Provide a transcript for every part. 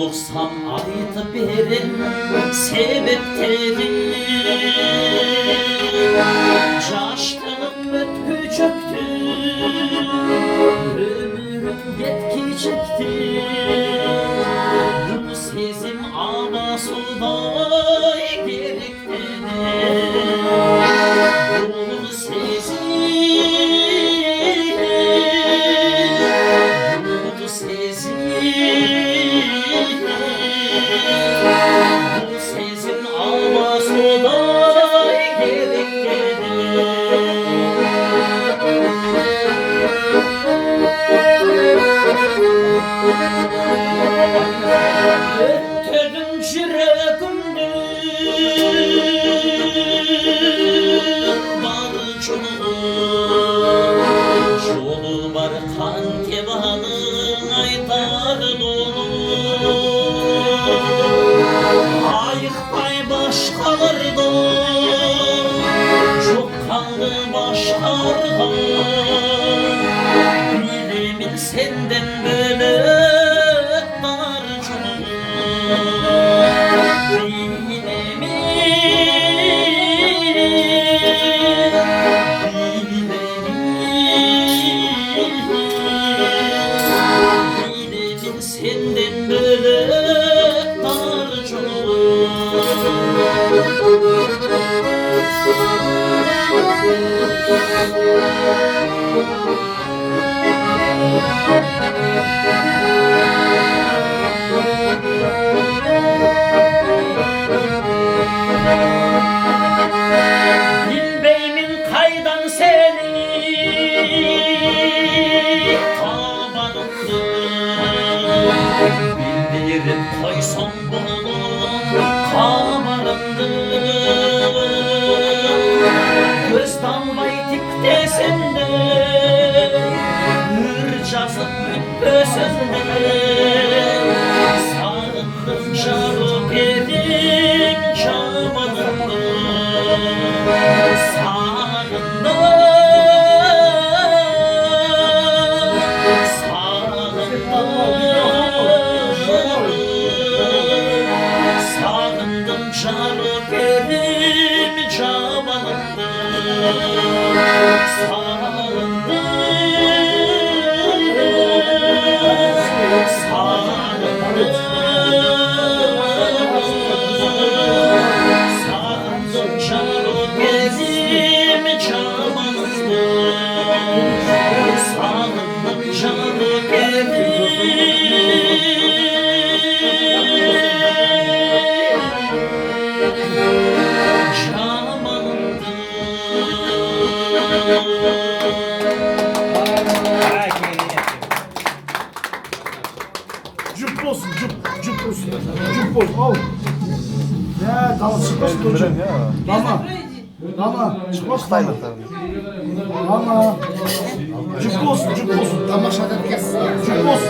sorsam aytıp berin sebepleri. Caştığım ötkü çöktü, ömrüm yetki çekti. Bu sezim ama suday gerekmedi. Bu sezim, bu sezim, bu sezim ama suday gerekmedi. Öttürdüm yüreğimde var çolu var kan kemanın aytar dolu. Ayıkmay başkalardan çok kaldı başkalardan. Bilimin senden böyle dar çolu. Bilimin senden böyle dar çolu. Bilbeymin kaydan seni tabanındı. Bildirip koysan bunu kamarındı. Göz damlay dikte sende, hırcasıp öpösünde. Sağındım şarı benim çamanımdı. Sağındım, sağındım şarı benim çamanımdı. Sağındım şarı benim çamanımdı. Sağındım şarı benim Cüp olsun, cüp olsun. Cüp olsun, al. Ne, tamam çıkmaz hocam. Tamam. Tamam, çıkmaz tamam. Tamam. Cüp olsun, cüp olsun. Tamam, şadet kes. Cüp olsun.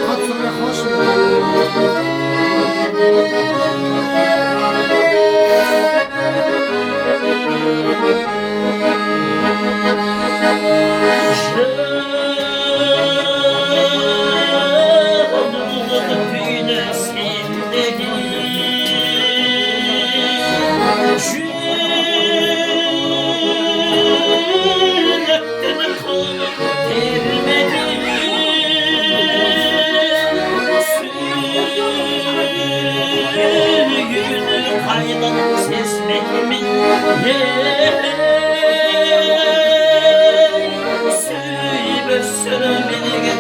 Kaç sonra hoş Kaydan sesmekimin söyle söylemeye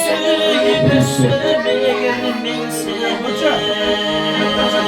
söyle söylemeye söyle söylemeye ben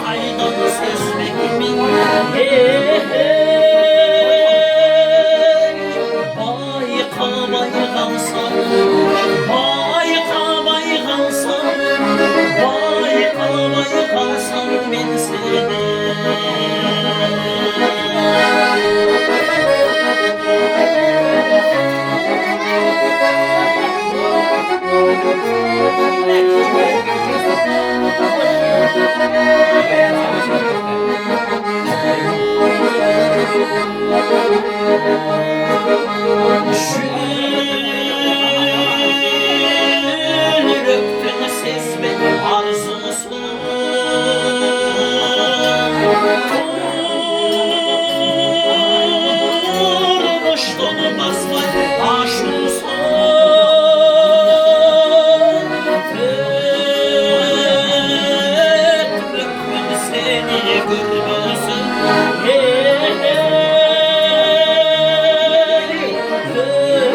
Kaydan sesmek min Yürekten sesme arzusun Kurmuş dolmazlar aşusun Ömrüm seni görmesin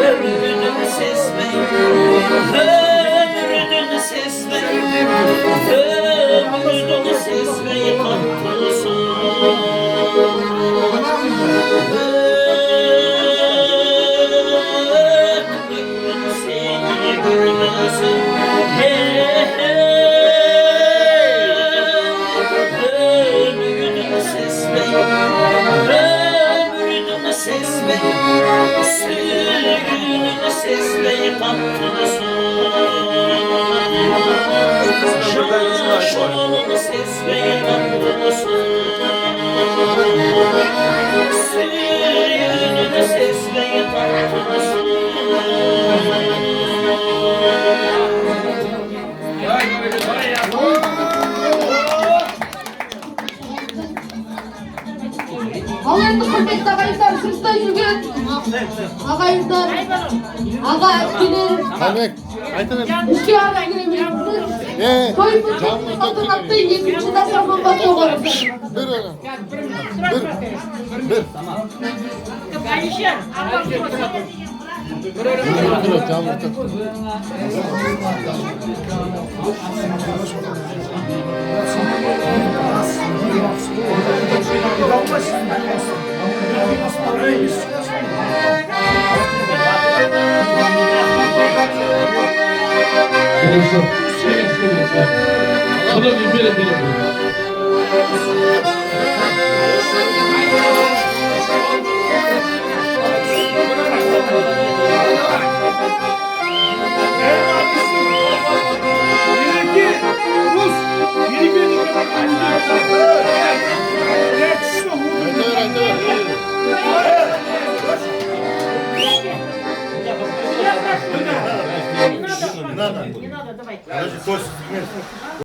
Ömrüm sesme Ömrüm sesme Ömrüm sesme kapılsın Ömrüm seni görmesin Ömrüm sesme Ömrüm sesme Sürgünüm sesme kapılsın Şaşırın sesme kapılsın Sürgünüm sesme kapılsın Ağayında köpekte ağayında sırtta yürüyen ağayında ağa etkiler iki ağa girebilirsin koyun batın attığı yedinci sarman batı olarak Не надо. Не надо, давай.